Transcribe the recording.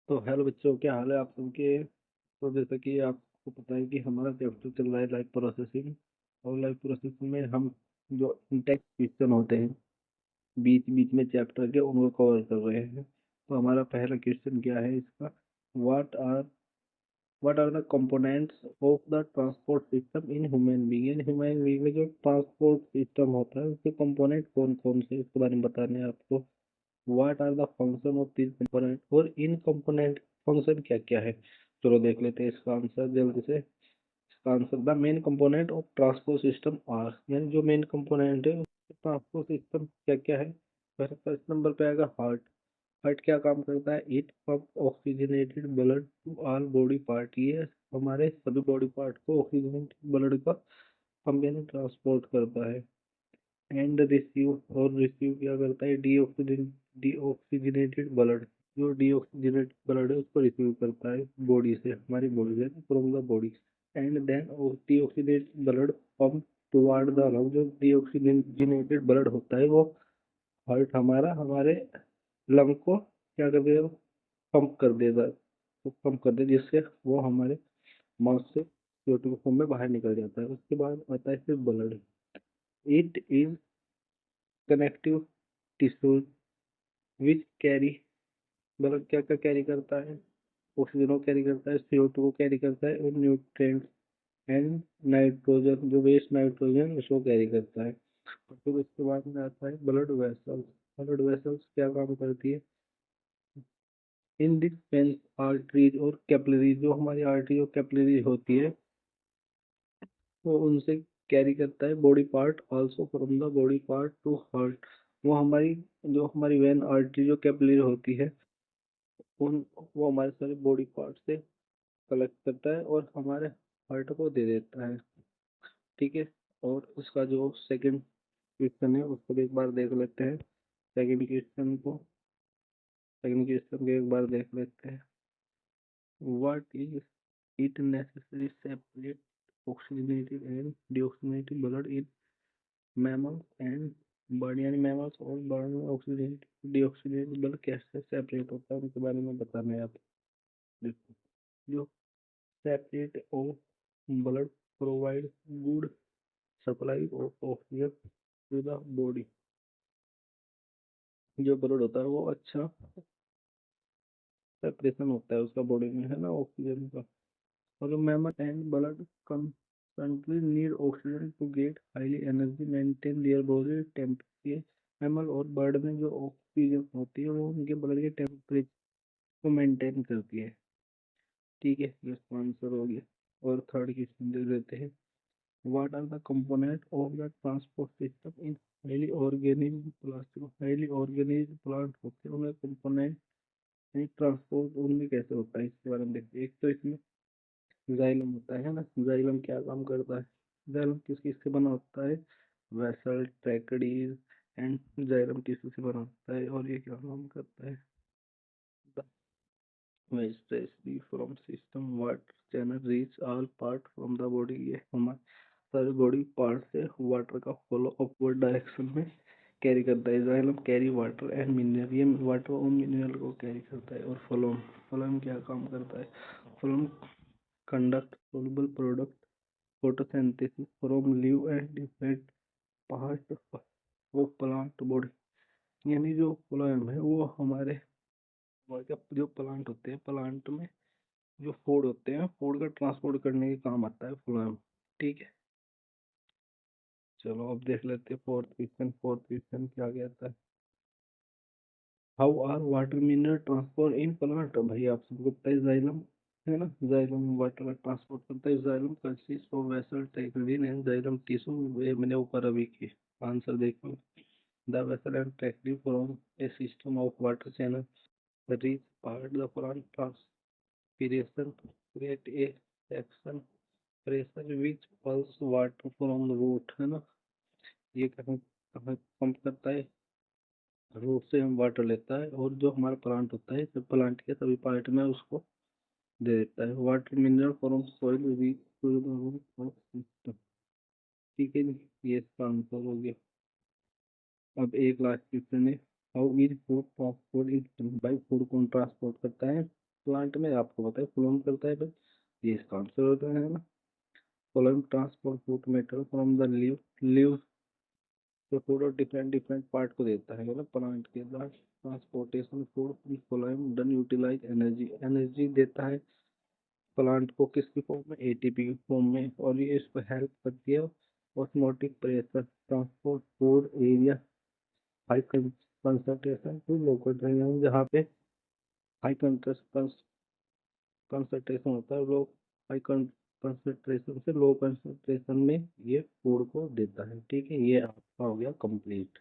तो हेलो बच्चों, क्या हाल है आप सबके। तो जैसा कि आपको पता है कि हमारा चैप्टर चल रहा है लाइफ प्रोसेसिंग। और लाइफ प्रोसेसिंग में हम जो इंटेक्स क्वेश्चन होते हैं बीच बीच में चैप्टर के, उनको कवर कर रहे हैं। तो हमारा पहला क्वेश्चन क्या है इसका, what are what are the components of the transport system in human being. In human being में जो ट्रांसपोर्ट सिस्टम होता है उसके कंपोनेंट कौन कौन से, इसके बारे में बताने हैं आपको। What are the function of this component, और इन कंपोनेंट फंक्शन क्या क्या है। चलो देख लेते हैं इसका आंसर जल्दी से। इसका answer, the main component of transport system are, यानी जो मेन कंपोनेंट है ट्रांसपोर्ट सिस्टम क्या क्या है। पहले फर्स्ट नंबर पे आएगा हार्ट। हार्ट क्या काम करता है, it pump oxygenated blood to all body part. ये हमारे सभी बॉडी पार्ट को ऑक्सीजनेटेड ब्लड का पंप यानी ट्रांसपोर्ट करता है। एंड रिसीव, और रिसीव क्या करता है, डीऑक्सीजनेटेड ब्लड। जो डीऑक्सीजनेटेड ब्लड है उसको रिसीव करता है बॉडी से, हमारी बॉडी से, from the body. And then deoxygenated blood pump toward the lung. जो डीऑक्सीजनेटेड ब्लड होता है वो हार्ट हमारा हमारे लंग को क्या कर देगा, पंप कर देगा। तो पंप कर दे जिससे वो हमारे माउथ से CO2 फॉर्म में बाहर निकल जाता है। उसके बाद आता है फिर blood. It is connective tissues which carry, मतलब क्या क्या कैरी करता है, ऑक्सीजन को कैरी करता है, CO2 को कैरी करता है, और न्यूट्रिएंट्स एंड नाइट्रोजन, जो वेस्ट नाइट्रोजन उसको कैरी करता है। और फिर उसके बाद में आता है ब्लड वेसल्स। ब्लड वेसल्स क्या काम करती है, इन दिस वेन्स आर्टरीज और कैपिलरीज। जो हमारी आर्टरी और कैपिलरीज होती है वो उनसे कैरी करता है body part also from the body part two heart. वो हमारी, जो हमारी वेन आर्टरी जो कैपिलरी होती है उन वो हमारे सारे बॉडी पार्ट से कलेक्ट करता है और हमारे हार्ट को दे देता है। ठीक है। और उसका जो सेकंड क्वेश्चन है उसको भी एक बार देख लेते हैं। सेकंड क्वेश्चन को एक बार देख लेते हैं। What is it necessary separate oxygenated and deoxygenated blood in mammals and bird, यानी मैमल्स और बर्ड में ऑक्सीजनेटेड डीऑक्सीजनेटेड ब्लड कैसे सेपरेट होता है उनके बारे में बताना है आप। देखो, जो separate of blood provide good supply of oxygen to the body। जो ब्लड होता है वो अच्छा सेपरेशन होता है उसका बॉडी में, है ना, ऑक्सीजन का। और mammal and blood constantly need oxygen to get highly energy maintain their body temperature. Mammal और बर्ड में जो ऑक्सीजन होती है वो उनके ब्लड के टेम्परेचर को मेंटेन करती है। ठीक है, ये आंसर हो गया। और थर्ड क्वेश्चन दे देते हैं। What are the components of the transport system in highly organized plastic? highly organized plant होते हैं उनमें component यानी ट्रांसपोर्ट उनमें कैसे होता है इसके बारे में देखते हैं। एक तो इसमें जाइलम होता है ना। जाइलम क्या काम करता है, जाइलम किस किस से बना होता है, वेसल, ट्रैकेडीज एंड जाइलम टिश्यू से बना होता है। और ये क्या काम करता है, wastage from system water channel reach all part from the body. ये हमारे सारे बॉडी पार्ट से वाटर का फ्लो अपवर्ड डायरेक्शन में कैरी करता है। Xylem carry water and mineral, ये वाटर और मिनरल को कैरी करता है। और फ्लोम, फ्लोम क्या काम करता है, phloem conduct soluble product photosynthesis from leave and different part of plant body. यानी जो फ्लोएम है वो हमारे जो प्लांट होते हैं, प्लांट में जो फूड होते हैं, फूड का ट्रांसपोर्ट करने के काम आता है फ्लोएम। ठीक है। चलो अब देख लेते हैं फोर्थ क्वेश्चन। फोर्थ क्वेश्चन क्या कहता है, how are water mineral transport in plant. भाई आप सबको पता है जाइलम, है ना, जाइलम वाटर का ट्रांसपोर्ट करता है। Xylem consist of vessel tracheids and xylem tissue. ये मैंने ऊपर अभी की आंसर देखो। The vessel and tracheids from a system of water channel reach part the plant transpiration create a suction pressure which pulls water from the root, है ना। ये कहाँ कहाँ पंप करता है, रूट से हम वाटर लेता है और जो हमारा प्लांट होता है जब प्लांट के सभी पार्ट में उसको दे देता है। Water mineral from soil reach to the root of system. ठीक है जी, ये इसका आंसर हो गया। अब एक लास्ट क्वेश्चन है, how is food transport is, by food कौन ट्रांसपोर्ट करता है, प्लांट में आपको पता है फ्लोएम करता है, बस ये इसका आंसर होता है ना। Phloem transport food material from the leave to food और डिफरेंट डिफरेंट पार्ट को देता है मतलब प्लांट के बाद transportation food phloem done utilise energy, energy देता है प्लांट को किसकी फॉर्म में, एटीपी की फॉर्म में, और ये इसको हेल्प करती है osmotic pressure transport food area high concentration to local train, जहाँ पे हाई कंसंट्रेशन होता है, लोग हाई कंसंट्रेशन से लो कंसंट्रेशन में ये फूड को देता है। ठीक है, ये आपका हो गया कंप्लीट।